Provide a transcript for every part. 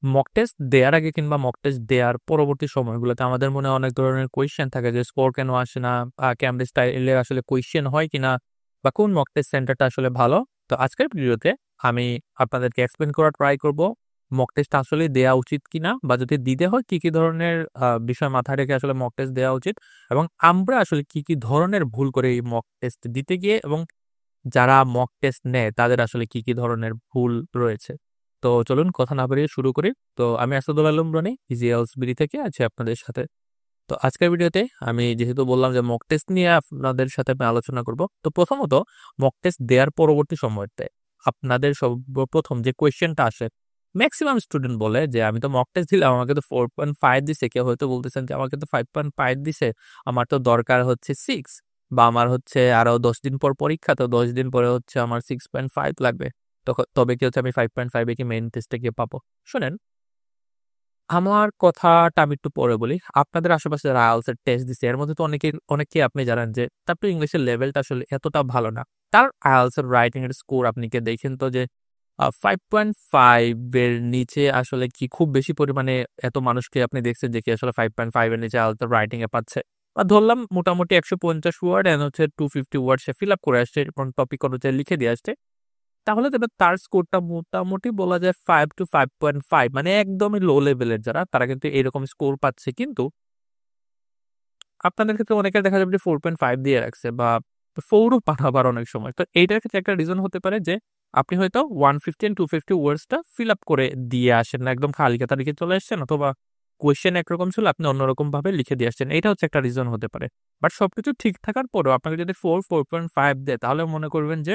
Mock test দেওয়ার আগে কিংবা মক টেস্ট দেওয়ার পরবর্তী সময়গুলোতে আমাদের মনে অনেক ধরনের কোয়েশ্চেন থাকে যে স্কোর কেন আসে না, ক্যামব্রিজ স্টাইলের আসলে কোয়েশ্চেন হয় কিনা, বা কোন মক টেস্ট সেন্টারটা আসলে ভালো। তো আজকের ভিডিওতে আমি আপনাদেরকে এক্সপ্লেন করার ট্রাই করব মক টেস্ট আসলে দেওয়া উচিত কিনা, বা যদি দিতে হয় কি কি ধরনের বিষয় মাথায় রেখে আসলে মক টেস্ট দেওয়া উচিত, এবং আমরা আসলে কি কি ধরনের ভুল করে এই মক টেস্ট দিতে গিয়ে, এবং যারা মক টেস্ট নেয় তাদের আসলে কি কি ধরনের ভুল রয়েছে। তো চলুন কথা না বাড়িয়ে শুরু করি। তো আমি আসাদুল আলম রনি, ইজি বিডি থেকে আছি আপনাদের সাথে। তো আজকের ভিডিওতে আমি যেহেতু বললাম যে মক টেস্ট নিয়ে আপনাদের সাথে আমি আলোচনা করব, তো প্রথমত মক টেস্ট দেওয়ার পরবর্তী সময়তে আপনাদের সর্বপ্রথম যে কোয়েশ্চেনটা আসে, ম্যাক্সিমাম স্টুডেন্ট বলে যে আমি তো মক টেস্ট দিলাম, আমাকে তো 4.5 দিছে, কেউ হয়তো বলতেছেন যে আমাকে তো 5.5 দিছে, আমার তো দরকার হচ্ছে 6, বা আমার হচ্ছে আরো 10 দিন পর পরীক্ষা, তো 10 দিন পরে হচ্ছে আমার 6.5 লাগবে, তবে কি হচ্ছে আমি 5.5 কি মেইন টেস্টে গিয়ে পাবো। শোনেন, আমার কথাটা আমি একটু পরে বলি। আপনাদের আশেপাশে যারা IELTS এর টেস্ট দিছে এর মধ্যে তো অনেকেই আপনি জানেন যে তার তো ইংলিশের লেভেলটা আসলে এতটা ভালো না। তার IELTS এর রাইটিং এর স্কোর আপনি কি দেখেন তো যে 5.5 এর নিচে আসলে কি খুব বেশি পরিমাণে এত মানুষকে আপনি দেখছেন যে কি আসলে 5.5 এর নিচে IELTS এর রাইটিং এ পাচ্ছে? বা ধরলাম মোটামুটি 150 ওয়ার্ড এন্ড হচ্ছে 250 ওয়ার্ড সে ফিল আপ করে আসছে এবং টপিক অনুযায়ী লিখে দিয়ে আসছে। তাহলে দেখবেন তার স্কোরটা মোটামুটি বলা যায় 5 to 5.5, মানে একদমই লো লেভেলের যারা, তারা কিন্তু এরকম স্কোর পাচ্ছে। কিন্তু আপনাদের ক্ষেত্রে অনেকের দেখা যাবে যে 4.5 দিয়ে রাখছে, বা 4ও পাঠাবার অনেক সময়। তো এইটার ক্ষেত্রে একটা রিজন হতে পারে যে আপনি হয়তো 150 and 250 ওয়ার্ডসটা ফিল আপ করে দিয়ে আসেন না, একদম খালি খাতা লিখে চলে আসছেন, অথবা কোয়েশ্চেন একরকম ছিল আপনি অন্যরকম ভাবে লিখে দিয়ে আসছেন। এটা হচ্ছে একটা রিজন হতে পারে। বাট সবকিছু ঠিক থাকার পরেও আপনাকে যদি 4.5 দেয়, তাহলে মনে করবেন যে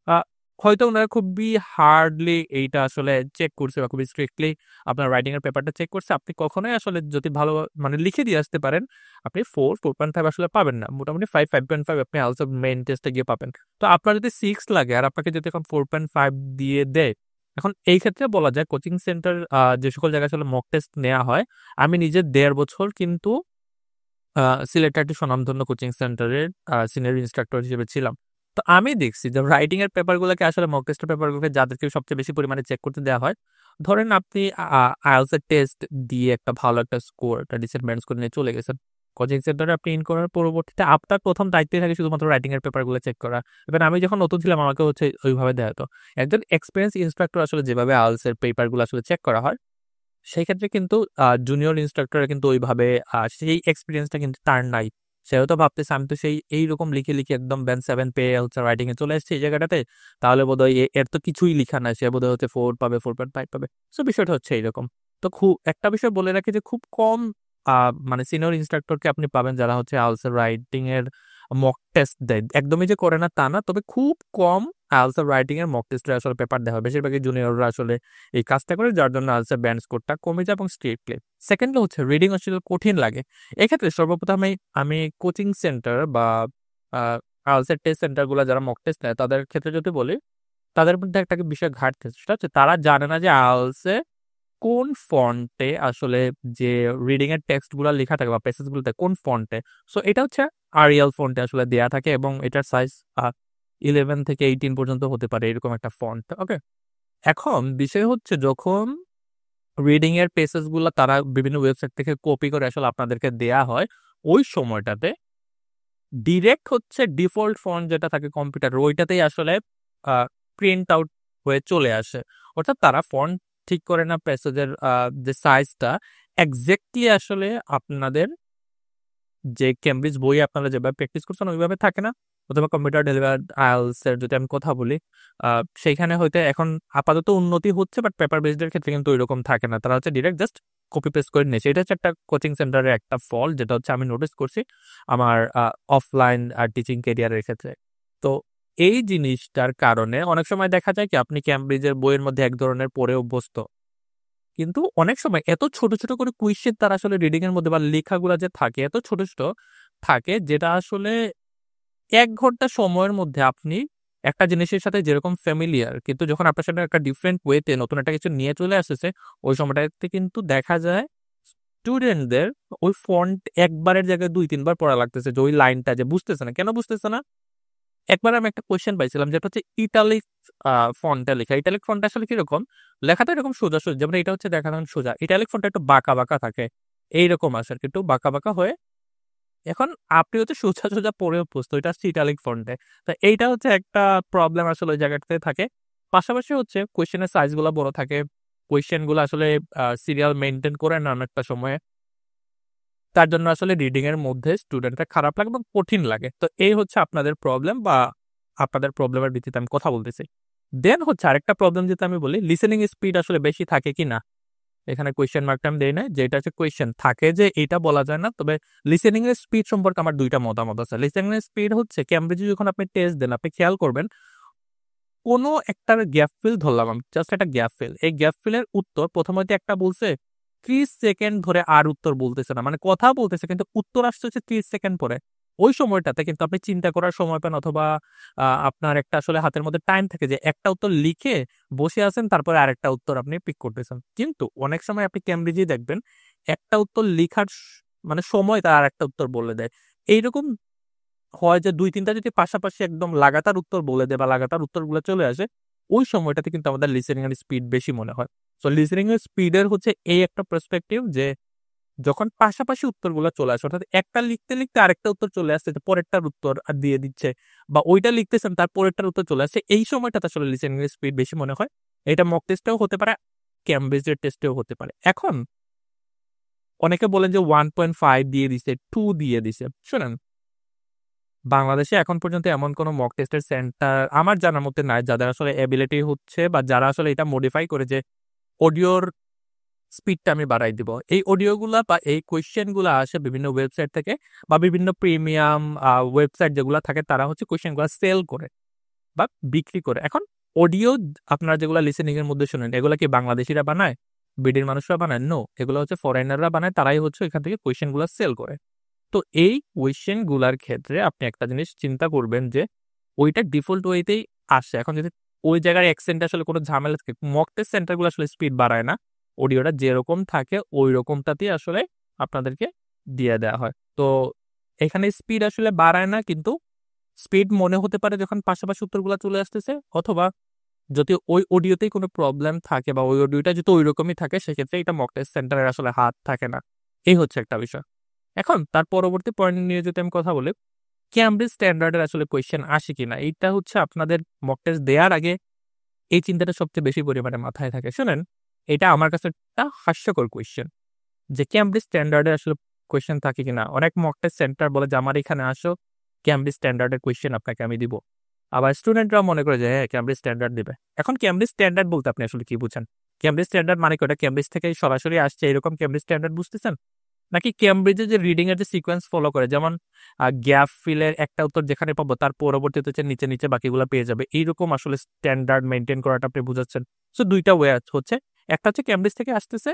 আ হয়তো উনারা খুবই হার্ডলি এইটা আসলে চেক করছে, বা খুবই স্ট্রিক্টলি আপনার রাইটিং এর পেপারটা চেক করছে। আপনি কখনোই আসলে যদি ভালো মানে লিখে দিয়ে আসতে পারেন, আপনি 4.5 আসলে পাবেন না। মোটামুটি 5.5 আপনি আলসো মেইন টেস্টে গিয়ে পাবেন। তো আপনার যদি 6 লাগে আর আপনাকে যদি এখন 4.5 দিয়ে দেয়, এখন এই ক্ষেত্রে বলা যায় কোচিং সেন্টার যে সকল জায়গায় আসলে মক টেস্ট নেয়া হয়, আমি নিজে 1.5 বছর কিন্তু আ সিলেটের একটি স্বনামধন্য কোচিং সেন্টারের সিনিয়র ইন্সট্রাক্টর হিসেবে ছিলাম। তো আমি দেখছি যে রাইটিং এর পেপারগুলোকে আসলে মক টেস্টের পেপারগুলোকে যাদেরকে সবচেয়ে বেশি পরিমাণে চেক করতে দেওয়া হয়, ধরেন আপনি IELTS এর টেস্ট দিয়ে একটা ভালো একটা স্কোর, একটা ডিসেন্ট ব্যান্ড স্কোর নিয়ে চলে গেছেন। কোচিং সেন্টারে আপনি ইন করার পরবর্তীতে আপনার ১ম দায়িত্বই থাকে শুধুমাত্র রাইটিং এর পেপারগুলো চেক করা। ইভেন আমি যখন নতুন ছিলাম আমাকে হচ্ছে ওইভাবে দেয়া হতো। একজন এক্সপেরিয়েন্স ইন্সট্রাক্টর আসলে যেভাবে IELTS এর পেপারগুলো আসলে চেক করা হয়, সেই ক্ষেত্রে কিন্তু জুনিয়র ইন্সট্রাক্টররা কিন্তু ওইভাবে সেই এক্সপেরিয়েন্সটা কিন্তু তার নাই। সে হয়তো ভাবতেছে আমি তো সেই এইরকম লিখে একদম ব্যান্ড 7 পেয়ে হচ্ছে রাইটিং এ চলে এসেছি এই জায়গাটাতে। তাহলে বোধহয় এর তো কিছুই লিখা নাই। সে বোধহয় হচ্ছে 4 পাবে, 4.5 পাবে। সো বিষয়টা হচ্ছে এইরকম। তো একটা বিষয় বলে রাখি যে খুব কম আ মানে সিনিয়র ইন্সট্রাক্টরকে আপনি পাবেন যারা হচ্ছে IELTS এর রাইটিং এর মক টেস্ট দেয়। একদমই যে করে না তা না। তবে খুব কম IELTS এর রাইটিং এর মক টেস্টের আসলে পেপার দেওয়া হয়। বেশিরভাগই জুনিয়ররা আসলে এই কাজটা করে, যার জন্য আলসা ব্যান্ড স্কোরটা কমে যায় এবং স্ট্রিক্টলি। সেকেন্ডলি হচ্ছে রিডিং আসলে কঠিন লাগে। এক্ষেত্রে সর্বপ্রথম আমি কোচিং সেন্টার বা আ আলসা টেস্ট সেন্টার গুলা যারা মক টেস্ট নেয় তাদের ক্ষেত্রে যদি বলি, তাদের মধ্যে একটা বিষয় ঘাটতি আছে। সেটা হচ্ছে তারা জানে না যে আইএলটিএস এ কোন ফন্টে আসলে যে রিডিং এর টেক্সট গুলা লেখা থাকে বা প্যাসেজ গুলোতে কোন ফন্টে। সো এটা হচ্ছে আরিয়াল ফন্টে আসলে দেয়া থাকে, এবং এটার সাইজ আ 11 থেকে 18 পর্যন্ত হতে পারে, এরকম একটা ফন্ট। ওকে? এখন বিষয় হচ্ছে যখন রিডিং এর পেসেজ গুলা তারা বিভিন্ন ওয়েবসাইট থেকে কপি করে আসলে আপনাদেরকে দেয়া হয়, ওই সময়টাতে ডিরেক্ট হচ্ছে ডিফল্ট ফন্ট যেটা থাকে কম্পিউটারে ওইটাতেই আসলে আ প্রিন্ট আউট হয়ে চলে আসে। অর্থাৎ তারা ফন্ট ঠিক করে না, প্যাসেজের যে সাইজটা এক্সাক্টলি আসলে আপনাদের যে কেমব্রিজ বই আপনারা যেভাবে প্র্যাকটিস করছেন ওইভাবে থাকে না। অথবা কম্পিউটার ডেলিভারড আইএলটিএস এর যদি আমি কথা বলি, আ সেইখানে হয়তো এখন আপাতত উন্নতি হচ্ছে, বাট পেপার বেসড এর ক্ষেত্রে কিন্তু ঐরকম থাকে না। তারা হচ্ছে ডিরেক্ট জাস্ট কপি পেস্ট করে নিয়েছে। এটা হচ্ছে একটা কোচিং সেন্টারের একটা ফল্ট, যেটা হচ্ছে আমি নোটিস করছি আমার অফলাইন টিচিং ক্যারিয়ারের ক্ষেত্রে। তো এই জিনিসটার কারণে অনেক সময় দেখা যায় কি আপনি কেমব্রিজের বইয়ের মধ্যে এক ধরনের পড়ে অভ্যস্ত। কিন্তু অনেক সময় এত ছোট করে কুইজের তারা আসলে রিডিং এর মধ্যে বা লেখাগুলা যে থাকে এত ছোট থাকে, যেটা আসলে ১ ঘন্টা সময়ের মধ্যে আপনি একটা জিনিসের সাথে যেরকম ফ্যামিলিয়ার, কিন্তু যখন আপনার সাথে একটা ডিফারেন্ট ওয়েতে নতুন একটা কিছু নিয়ে চলে আসতেছে, ওই সময়টাতে কিন্তু দেখা যায় স্টুডেন্টদের ওই ফন্ট একবারের জায়গায় ২-৩ বার পড়া লাগতেছে, যে ওই লাইনটা যে বুঝতেছে না। কেন বুঝতেছে না? একবার আমি একটা কোয়েশ্চেন পাইছিলাম যেটা হচ্ছে ইটালিক ফন্টে লেখা। ইটালিক ফন্ট আসলে কিরকম? লেখাটা এরকম সোজাসুজি, যেমন এটা হচ্ছে দেখানো সোজা, ইটালিক ফন্টটা একটু বাঁকা বাঁকা থাকে, এইরকম আসে আর কি, একটু বাঁকা বাঁকা হয়ে। এখন আপনি হচ্ছে সোজা সোজা পড়ে অভ্যস্ত, এটা আসছে ইটালিক ফন্টে। তো এইটা হচ্ছে একটা প্রবলেম আসলে ওই জায়গাটাতে থাকে। পাশাপাশি হচ্ছে কোয়েশ্চেনের সাইজ গুলা বড় থাকে, কোয়েশ্চেন গুলো আসলে সিরিয়াল মেনটেন করে না অনেকটা সময়ে। তার জন্য আসলে রিডিং এর মধ্যে স্টুডেন্টরা খারাপ লাগে এবং কঠিন লাগে। তো এই হচ্ছে আপনাদের প্রবলেম বা আপনাদের প্রবলেমের ভিত্তিতে আমি কথা বলতেছি। দেন হচ্ছে আরেকটা প্রবলেম যেটা আমি বলি, লিসেনিং স্পিড আসলে বেশি থাকে কিনা? এখানে কোয়েশ্চেন মার্কটা আমি দেই নাই, যে এটা হচ্ছে কোয়েশ্চেন থাকে যে এটা বলা যায় না। তবে লিসেনিং এর স্পিড সম্পর্কে আমার ২ টা মতামত আছে। লিসেনিং এর স্পিড হচ্ছে ক্যামব্রিজে যখন আপনি টেস্ট দেন, আপনি খেয়াল করবেন কোনো একটা গ্যাপ ফিল ধরলাম আমি, জাস্ট একটা গ্যাপ ফিল। এই গ্যাপ ফিলের উত্তর প্রথমত একটা বলছে ৩০ সেকেন্ড ধরে আর উত্তর বলতেছে না। মানে কথা বলতেছে কিন্তু উত্তর আসছে হচ্ছে ৩০ সেকেন্ড পরে। ওই সময়টাতে কিন্তু আপনি চিন্তা করার সময় পান, অথবা আপনার একটা আসলে হাতের মধ্যে টাইম থাকে যে একটা উত্তর লিখে বসে আছেন, তারপরে আরেকটা উত্তর আপনি পিক করতেছেন। কিন্তু অনেক সময় আপনি ক্যামব্রিজেই দেখবেন একটা উত্তর লিখার মানে সময় তার আরেকটা উত্তর বলে দেয়। এইরকম হয় যে ২-৩ টা যদি পাশাপাশি একদম লাগাতার উত্তর বলে দেয় বা লাগাতার উত্তরগুলো চলে আসে, ওই সময়টাতে কিন্তু আমাদের লিসেনিং এর স্পিড বেশি মনে হয়। সো লিসেনিং এর স্পিডের হচ্ছে এই একটা পার্সপেক্টিভ যে যখন পাশাপাশি উত্তরগুলো চলে আসে, অর্থাৎ একটা লিখতে, লিখতে আরেকটা উত্তর চলে আসছে, যে পরেরটার উত্তর দিয়ে দিচ্ছে, বা ওইটা লিখতেছেন তার পরেরটার উত্তর চলে আসছে, এই সময়টাতে আসলে লিসেনিং এর স্পিড বেশি মনে হয়। এটা মক টেস্টেও হতে পারে, ক্যামব্রিজের টেস্টেও হতে পারে। এখন অনেকে বলেন যে 1.5 দিয়ে দিছে, 2 দিয়ে দিছে। শোনেন, বাংলাদেশে এখন পর্যন্ত এমন কোনো মক টেস্টের সেন্টার আমার জানার মধ্যে নাই, যাদের আসলে এবিলিটি হচ্ছে বা যারা আসলে এটা মডিফাই করে যে অডিওর স্পিডটা আমি বাড়াই দিব। এই অডিও গুলা বা এই কোয়েশ্চেন গুলা আসে বিভিন্ন ওয়েবসাইট থেকে, বা বিভিন্ন প্রিমিয়াম ওয়েবসাইট যেগুলা থাকে, তারা হচ্ছে কোয়েশ্চেন গুলা সেল করে বা বিক্রি করে। এখন অডিও আপনারা যেগুলা লিসেনিং এর মধ্যে শুনেন, এগুলা কি বাংলাদেশিরা বানায়? বিডির মানুষরা বানায়? নো, এগুলো হচ্ছে ফরেনাররা বানায়, তারাই হচ্ছে এখান থেকে কোয়েশ্চেন গুলা সেল করে। তো এই কোয়েশ্চেন গুলার ক্ষেত্রে আপনি একটা জিনিস চিন্তা করবেন যে ওইটা ডিফল্ট ওয়েতেই আসে। এখন যদি ওই জায়গার অ্যাকসেন্ট আসলে কোনো ঝামেলা থাকে, মক টেস্ট সেন্টার গুলো আসলে স্পিড বাড়ায় না। অডিওটা যেরকম থাকে ওই রকমটাতেই আসলে আপনাদেরকে দিয়ে দেওয়া হয়। তো এখানে স্পিড আসলে বাড়ায় না, কিন্তু স্পিড মনে হতে পারে যখন পাশাপাশি উত্তরগুলা চলে আসতেছে, অথবা যদি ওই অডিওতেই কোনো প্রবলেম থাকে বা ওই অডিওটা যদি ঐরকমই থাকে, সেক্ষেত্রে এটা মক টেস্ট সেন্টারের আসলে হাত থাকে না। এই হচ্ছে একটা বিষয়। এখন তার পরবর্তী পয়েন্ট নিয়ে যদি আমি কথা বলি, ক্যামব্রিজ স্ট্যান্ডার্ডের আসলে কোয়েশ্চেন আসে কিনা, এইটা হচ্ছে আপনাদের মক টেস্ট দেওয়ার আগে এই চিন্তাটা সবচেয়ে বেশি পরিমাণে মাথায় থাকে। শুনেন, এটা আমার কাছে একটা হাস্যকর কোয়েশ্চেন যে ক্যামব্রিজ স্ট্যান্ডার্ডের আসলে কোয়েশ্চেন থাকে কিনা। অনেক মক টেস্ট সেন্টার বলে যে আমার এখানে আসো, ক্যামব্রিজ স্ট্যান্ডার্ডের কোয়েশ্চেন আপনাকে আমি দিব। আবার স্টুডেন্টরাও মনে করে যে হ্যাঁ, ক্যামব্রিজ স্ট্যান্ডার্ড দিবে। এখন ক্যামব্রিজ স্ট্যান্ডার্ড বলতে আপনি আসলে কি বুঝেন? ক্যামব্রিজ স্ট্যান্ডার্ড মানে কি, ওটা ক্যামব্রিজ থেকে সরাসরি আসছে এরকম ক্যামব্রিজ স্ট্যান্ডার্ড বুঝতেছেন? নাকি ক্যামব্রিজের যে রিডিং এর যে সিকোয়েন্স ফলো করে, যেমন গ্যাপ ফিলের একটা উত্তর যেখানে পাবো তার পরবর্তীতে হচ্ছে নিচে নিচে বাকিগুলো পেয়ে যাবে, এইরকম আসলে স্ট্যান্ডার্ড মেনটেন করাটা আপনি বুঝাচ্ছেন? সো ২ টা ওয়ে হচ্ছে, একটা হচ্ছে ক্যামব্রিজ থেকে আসতেছে,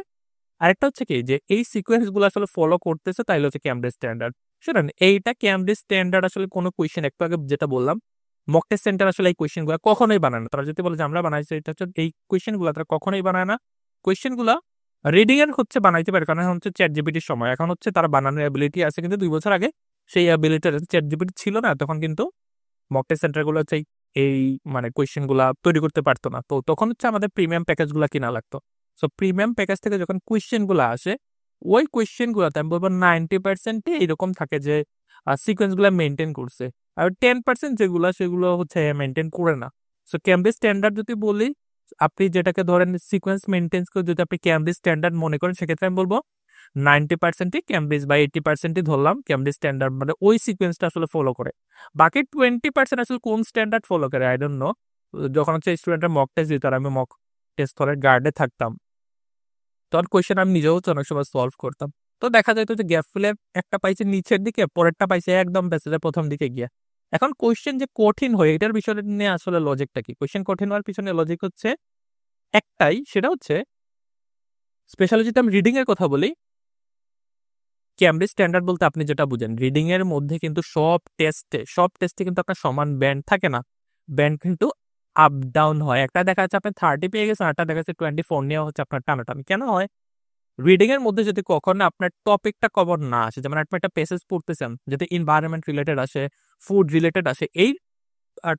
আরেকটা হচ্ছে কি যে এই সিকোয়েন্স গুলো আসলে ফলো করতেছে, তাইলে হচ্ছে ক্যামব্রিজ স্ট্যান্ডার্ড। শুনেন, এইটা ক্যামব্রিজ স্ট্যান্ডার্ড আসলে কোনো কোয়েশ্চেন একটু আগে যেটা বললাম, মক টেস্ট সেন্টার আসলে এই কোয়েশ্চেন গুলো কখনোই বানায় না। তারা যদি বলে যে আমরা বানাইছি, এটা হচ্ছে এই কোয়েশ্চেন গুলো তারা কখনোই বানায় না। কোয়েশ্চেন গুলা রিডিং এর হচ্ছে বানাইতে পারে, কারণ এখন হচ্ছে চ্যাট জিপিটির সময়, এখন হচ্ছে তারা বানানোর অ্যাবিলিটি আছে, কিন্তু ২ বছর আগে সেই অ্যাবিলিটি চ্যাট জিপিটি ছিল না, তখন কিন্তু মক টেস্ট সেন্টার গুলো হচ্ছে এই মানে কোয়েশ্চেন গুলা তৈরি করতে পারতো না। তো তখন হচ্ছে আমাদের প্রিমিয়াম প্যাকেজ গুলা কিনা লাগতো। সো প্রিমিয়াম প্যাকেজ থেকে যখন কোয়েশ্চেন গুলা আসে, ওই কোয়েশ্চেন গুলাতে আমি বলবো 90% এরকম থাকে যে সিকোয়েন্স গুলা মেনটেন করছে, আর 10% যেগুলা সেগুলো হচ্ছে মেনটেন করে না। সো ক্যামব্রিজ স্ট্যান্ডার্ড যদি বলি, আপনি যেটাকে ধরেন সিকোয়েন্স মেনটেন্স করে যদি আপনি ক্যামব্রিজ স্ট্যান্ডার্ড মনে করেন, সেক্ষেত্রে আমি বলবো 90%ই ক্যামব্রিজ বা 80%ই ধরলাম ক্যামব্রিজ স্ট্যান্ডার্ড, মানে ওই সিকোয়েন্সটা আসলে ফলো করে। বাকি 20% আসলে কোন স্ট্যান্ডার্ড ফলো করে আই ডোন্ট নো। যখন হচ্ছে স্টুডেন্টরা মক টেস্ট দিত আর আমি মক টেস্ট হলের গার্ডে থাকতাম, তখন কোয়েশ্চেন আমি নিজেও হচ্ছে অনেক সময় সলভ করতাম। তো দেখা যাইতো যে গ্যাপ ফিলের একটা পাইছে নিচের দিকে, পরেরটা পাইছে একদম প্যাসেজের প্রথম দিকে গিয়া। এখন কোয়েশ্চেন যে কঠিন হয়, এটার বিষয়টা নিয়ে আসলে লজিকটা কি? কোয়েশ্চেন কঠিন হওয়ার পিছনে লজিক হচ্ছে একটাই, সেটা হচ্ছে স্পেশালি যদি আমি রিডিং এর কথা বলি, ক্যামব্রিজ স্ট্যান্ডার্ড বলতে আপনি যেটা বুঝেন, রিডিং এর মধ্যে কিন্তু সব টেস্টে কিন্তু আপনার সমান ব্যান্ড থাকে না। ব্যান্ড কিন্তু আপ ডাউন হয়। একটা দেখা যাচ্ছে আপনি 30 পেয়ে গেছেন, আরেকটা দেখা যাচ্ছে 24 নিয়ে হচ্ছে আপনার টানাটানি। কেন হয়? রিডিং এর মধ্যে যদি কখনো আপনার টপিকটা কভার না আসে, যেমন আপনি একটা প্যাসেজ পড়তেছেন, যদি এনভায়রনমেন্ট রিলেটেড আসে, ফুড রিলেটেড আসে, এই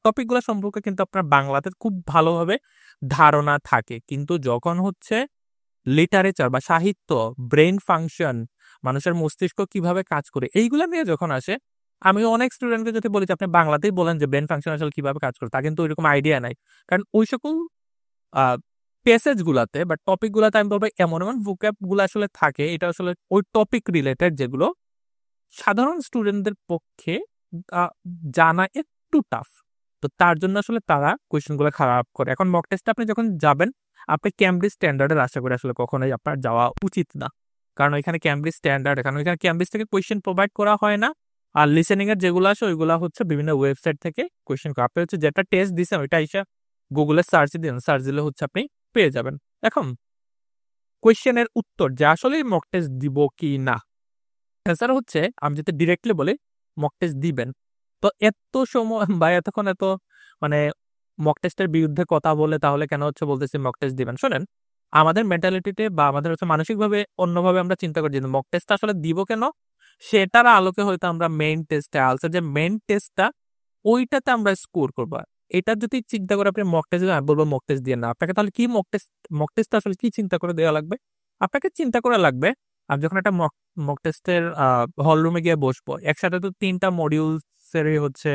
টপিকগুলো সম্পর্কে কিন্তু আপনার বাংলাতে খুব ভালোভাবে ধারণা থাকে। কিন্তু যখন হচ্ছে লিটারেচার বা সাহিত্য, ব্রেইন ফাংশন, মানুষের মস্তিষ্ক কিভাবে কাজ করে এইগুলা নিয়ে যখন আসে, আমি অনেক স্টুডেন্টকে যদি বলি যে আপনি বাংলাতেই বলেন যে ব্রেইন ফাংশন আসলে কিভাবে কাজ করে, তার কিন্তু ওইরকম আইডিয়া নাই। কারণ ওই সকল আ প্যাসেজ গুলাতে বা টপিক গুলাতে আমি বলব এমন vocab গুলা আসলে থাকে, এটা আসলে ওই টপিক রিলেটেড যেগুলো সাধারণ স্টুডেন্টদের পক্ষে আ জানা একটু টাফ। তো তার জন্য আসলে তারা কোয়েশ্চেন গুলো খারাপ করে। এখন মক টেস্টে আপনি যখন যাবেন, আপনি ক্যামব্রিজ স্ট্যান্ডার্ড এর আশা করে আসলে কখনোই আপনার যাওয়া উচিত না। কারণ ওইখানে ক্যামব্রিজ স্ট্যান্ডার্ড, কারণ ওইখানে ক্যামব্রিজ থেকে কোয়েশ্চেন প্রোভাইড করা হয় না। আর লিসেনিং এর যেগুলো আসে ওইগুলা হচ্ছে বিভিন্ন ওয়েবসাইট থেকে কোয়েশ্চেন করা। আপনি হচ্ছে যেটা টেস্ট দিছেন ওইটা আইসা গুগলে সার্চ দিন, সার্চ দিলে হচ্ছে আপনি পেয়ে যাবেন। এখন কোয়েশ্চেনের উত্তর যে আসলেই মক টেস্ট দিব কি না, এছাড়া হচ্ছে আমি যদি ডিরেক্টলি বলি মক টেস্ট দিবেন। তো এত সময় বা এতক্ষণ এত মানে মক টেস্টের বিরুদ্ধে কথা বলে তাহলে কেন হচ্ছে বলতেছি মক টেস্ট দিবেন? শোনেন, আমাদের মেন্টালিটিতে বা আমাদের হচ্ছে মানসিকভাবে অন্যভাবে আমরা চিন্তা করি যে মক টেস্টটা আসলে দিব কেন? সেটার আলোকে হয়তো আমরা মেইন টেস্টে আনসার যে মেইন টেস্টটা ওইটাতে আমরা স্কোর করব। এটা যদি চিন্তা করে আপনি মক টেস্ট দিবেন, আমি বলব মক টেস্ট দিয়েন না। আপনাকে তাহলে কি মক টেস্টটা আসলে কি চিন্তা করে দেওয়া লাগবে? আপনাকে চিন্তা করা লাগবে আমি যখন একটা মক টেস্টের হল রুমে গিয়ে বসবো, একসাথে তো ৩ টা মডিউলসেরই হচ্ছে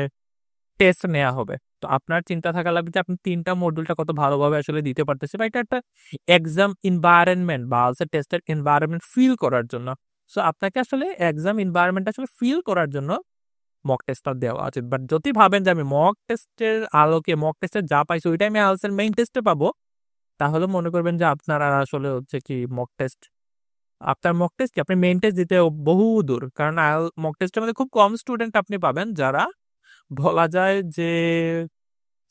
টেস্ট নেয়া হবে। তো আপনার চিন্তা থাকা লাগবে যে আপনি ৩ টা মডিউলটা কত ভালোভাবে আসলে দিতে পারতেছি, বা এটা একটা এক্সাম এনভায়রনমেন্ট বা হচ্ছে টেস্টের এনভায়রনমেন্ট ফিল করার জন্য। সো আপনাকে আসলে এক্সাম এনভায়রনমেন্ট আসলে ফিল করার জন্য মক টেস্টটা দেওয়া উচিত। বাট যদি ভাবেন যে আমি মক টেস্টের আলোকে মক টেস্টে যা পাইছি ওইটাই আমি আনসার মেইন টেস্টে পাবো, তাহলে মনে করবেন যে আপনার আর আসলে হচ্ছে কি আপনার মক টেস্ট কি আপনি মেইন টেস্ট দিতে বহু দূর। কারণ মক টেস্টের মধ্যে খুব কম স্টুডেন্ট আপনি পাবেন যারা বলা যায় যে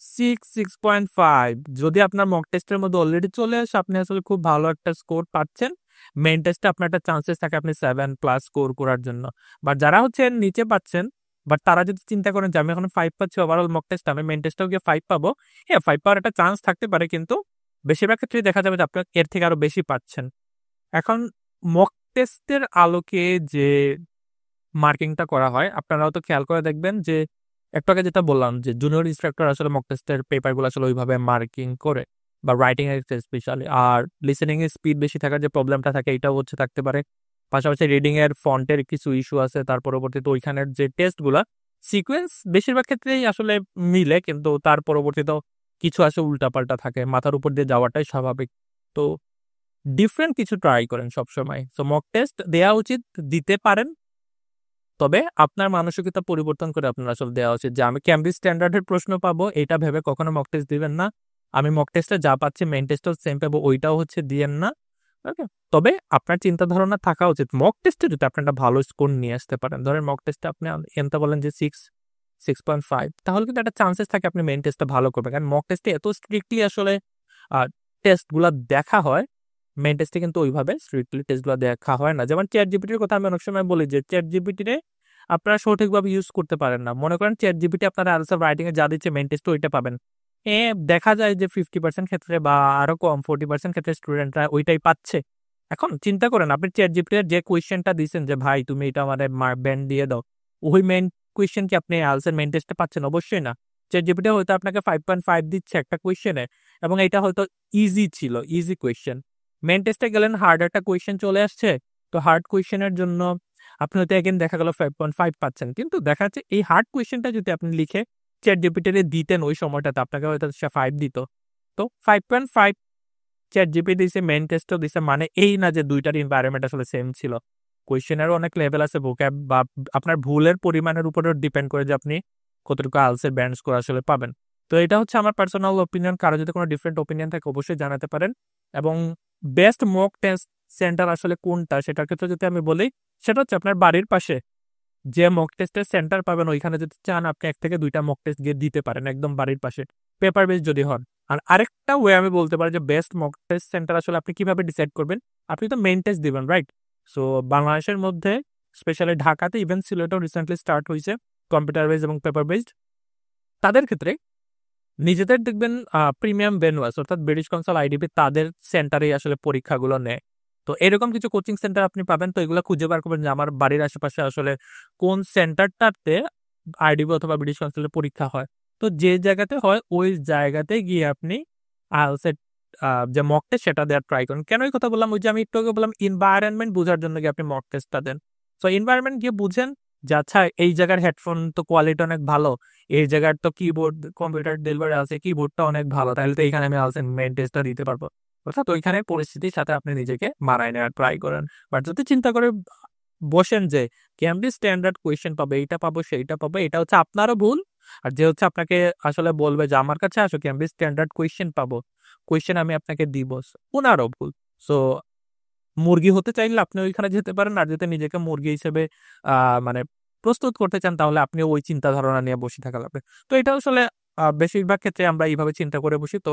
6.5 যদি আপনার মক টেস্টের মধ্যে অলরেডি চলে আসে, আপনি আসলে খুব ভালো একটা স্কোর পাচ্ছেন। মেইন টেস্টে আপনার একটা চান্সেস থাকে আপনি 7 প্লাস স্কোর করার জন্য। বাট যারা হচ্ছে এর নিচে পাচ্ছেন, বাট তারা যদি চিন্তা করেন যে আমি এখন 5 পাচ্ছি ওভারঅল মক টেস্টে, আমি মেইন টেস্টেও গিয়ে 5 পাবো। হ্যাঁ, 5 পাওয়ার একটা চান্স থাকতে পারে, কিন্তু বেশিরভাগ ক্ষেত্রেই দেখা যাবে যে আপনি এর থেকে আরো বেশি পাচ্ছেন। এখন মক টেস্টের আলোকে যে মার্কিংটা করা হয়, আপনারা হয়তো খেয়াল করে দেখবেন যে একটু আগে যেটা বললাম যে জুনিয়র ইন্সট্রাক্টর আসলে মক টেস্টের পেপারগুলো আসলে ওইভাবে মার্কিং করে, বা রাইটিং এর ক্ষেত্রে স্পেশালি। আর লিসেনিং এর স্পিড বেশি থাকার যে প্রবলেমটা থাকে এটাও হচ্ছে থাকতে পারে। পাশাপাশি রিডিং এর ফন্টের কিছু ইস্যু আছে। তার পরবর্তীতে ওইখানের যে টেস্টগুলা সিকোয়েন্স বেশিরভাগ ক্ষেত্রেই আসলে মিলে, কিন্তু তার পরবর্তীতেও কিছু আসে উল্টাপাল্টা থাকে। মাথার উপর দিয়ে যাওয়াটাই স্বাভাবিক। তো ডিফারেন্ট কিছু ট্রাই করেন সবসময়। সো মক টেস্ট দেয়া উচিত, দিতে পারেন। তবে আপনার মানসিকতা পরিবর্তন করে আপনার আসলে দেওয়া উচিত যে আমি ক্যামব্রিজ স্ট্যান্ডার্ড এর প্রশ্ন পাবো এটা ভেবে কখনো মক টেস্ট দিবেন না। আমি মক টেস্টে যা পাচ্ছি মেইন টেস্টেও সেম পাবো ওইটাও হচ্ছে দিয়েন না। ওকে? তবে আপনার চিন্তা ধারণা থাকা উচিত মক টেস্টে যদি আপনি একটা ভালো স্কোর নিয়ে আসতে পারেন। ধরেন মক টেস্টে আপনি এমতা বলেন যে 6.5, তাহলে কিন্তু একটা চান্সেস থাকে আপনি মেইন টেস্টটা ভালো করবেন। কারণ মক টেস্টে এত স্ট্রিক্টলি আসলে আ টেস্ট গুলা দেখা হয়। মেইন টেস্টে কিন্তু ওইভাবে স্ট্রিক্টলি টেস্ট গুলা দেখা হয় না। যেমন ChatGPT এর কথা আমি অনেক সময় বলি যে ChatGPT রে আপনারা সঠিকভাবে ইউজ করতে পারেন না। মনে করেন ChatGPT আপনার আনসার রাইটিং এ যা দিচ্ছে মেইন টেস্টে ওইটা পাবেন। দেখা যায় যে 50% ক্ষেত্রে বা আরো কম 40% ক্ষেত্রে স্টুডেন্টরা ওইটাই পাচ্ছে। এখন চিন্তা করেন আপনি ChatGPT এর যে কোয়েশ্চেনটা দিছেন যে ভাই তুমি এটা আমারে ব্যান্ড দিয়ে দাও। ওই মেইন কোয়েশ্চেন কি আপনি আনসার মেইন টেস্টে পাচ্ছেন? অবশ্যই না। ChatGPT হয়তো আপনাকে 5.5 দিচ্ছে একটা কোয়েশ্চেনে, এবং এটা হয়তো ইজি ছিল, ইজি কোয়েশ্চেন। মেইন টেস্টে গেলেন হার্ড একটা কোয়েশ্চেন চলে আসছে। তো হার্ড কোয়েশ্চেনের জন্য আপনি হয়তো এগেইন দেখা গেল 5.5 পাচ্ছেন। কিন্তু দেখা যাচ্ছে এই হার্ড কোয়েশ্চেনটা যদি আপনি লিখে ChatGPT রে দিতেন ওই সময়টাতে, আপনাকে হয়তো সে 5 দিত। তো 5.5 ChatGPT দিছে, মেইন টেস্টও দিছে, মানে এই না যে ২ টার এনভায়রনমেন্ট আসলে সেম ছিল। কোয়েশ্চেনেরও অনেক লেভেল আছে, ভোক্যাব বা আপনার ভুলের পরিমাণের উপরেও ডিপেন্ড করে যে আপনি কতটুকু আনসার ব্যান্ড স্কোর আসলে পাবেন। তো এটা হচ্ছে আমার পার্সোনাল ওপিনিয়ন। কারো যদি কোনো ডিফারেন্ট ওপিনিয়ন থাকে অবশ্যই জানাতে পারেন। এবং বেস্ট মক টেস্ট সেন্টার আসলে কোনটা সেটার ক্ষেত্রে যদি আমি বলি, সেটা হচ্ছে আপনার বাড়ির পাশে যে মক টেস্টের সেন্টার পাবেন ওইখানে যদি চান আপনি ১ থেকে ২ টা মক টেস্ট গিয়ে দিতে পারেন একদম বাড়ির পাশে। পেপার বেস যদি হন। আর আরেকটা ওয়ে আমি বলতে পারি যে বেস্ট মক টেস্ট সেন্টার আসলে আপনি কিভাবে ডিসাইড করবেন? আপনি তো মেইন টেস্ট দিবেন, রাইট? সো বাংলাদেশের মধ্যে স্পেশালি ঢাকাতে, ইভেন সিলেটেও রিসেন্টলি স্টার্ট হইছে কম্পিউটার বেসড এবং পেপার বেসড। তাদের ক্ষেত্রে নিজেদের দেখবেন প্রিমিয়াম ভেন্যু আছে, অর্থাৎ ব্রিটিশ কাউন্সিল আইডিবি তাদের সেন্টারেই আসলে পরীক্ষাগুলো নেয়। তো এরকম কিছু কোচিং সেন্টার আপনি পাবেন। তো এগুলো খুঁজে বার করবেন যে আমার বাড়ির আশেপাশে আসলে কোন সেন্টারটাতে আইডিবি অথবা ব্রিটিশ কাউন্সিলের পরীক্ষা হয়। তো তো যে জায়গাতে হয় ওই জায়গাতে গিয়ে আপনি IELTS এর যে মক টেস্ট সেটা দেওয়ার ট্রাই করেন। কেন এই কথা বললাম? ওই যে আমি একটু আগে বললাম এনভায়রনমেন্ট বোঝার জন্য গিয়ে আপনি মক টেস্টটা দেন। সো এনভায়রনমেন্ট গিয়ে বুঝেন যে আচ্ছা এই জায়গার হেডফোন তো কোয়ালিটি অনেক ভালো। এই জায়গার তো কিবোর্ড কম্পিউটার ডেলিভারি আছে, কিবোর্ডটা অনেক ভালো। তাহলে তো এখানে আমি IELTS এর মেইন টেস্টটা দিতে পারবো। অর্থাৎ ওইখানে পরিস্থিতির সাথে আপনি নিজেকে মানায় নেওয়ার ট্রাই করেন। বাট যদি চিন্তা করে বসেন যে কেমব্রিজ স্ট্যান্ডার্ড কোয়েশ্চেন পাবো, এইটা পাবো, সেইটা পাবো, এটা হচ্ছে আপনারও ভুল। আর যে হচ্ছে আপনাকে আসলে বলবে যে আমার কাছে আসো কেমব্রিজ স্ট্যান্ডার্ড কোয়েশ্চেন পাবো, কোয়েশ্চেন আমি আপনাকে দিব, উনারও ভুল। সো মুরগি হতে চাইলে আপনি ওইখানে যেতে পারেন, আর যদি নিজেকে মুরগি হিসেবে মানে প্রস্তুত করতে চান তাহলে আপনি ওই চিন্তা ধারণা নিয়ে বসে থাকা লাগবে। তো এটা আসলে বেশিরভাগ ক্ষেত্রে আমরা এইভাবে চিন্তা করে বসি। তো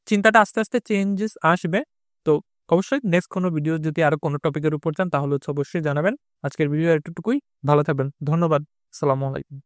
চিন্তাটা আস্তে, আস্তে চেঞ্জেস আসবে। তো অবশ্যই নেক্সট কোনো ভিডিও যদি আরো কোনো টপিকের উপর চান তাহলে হচ্ছে অবশ্যই জানাবেন। আজকের ভিডিও এতটুকুই। ভালো থাকবেন। ধন্যবাদ। আসসালামু আলাইকুম।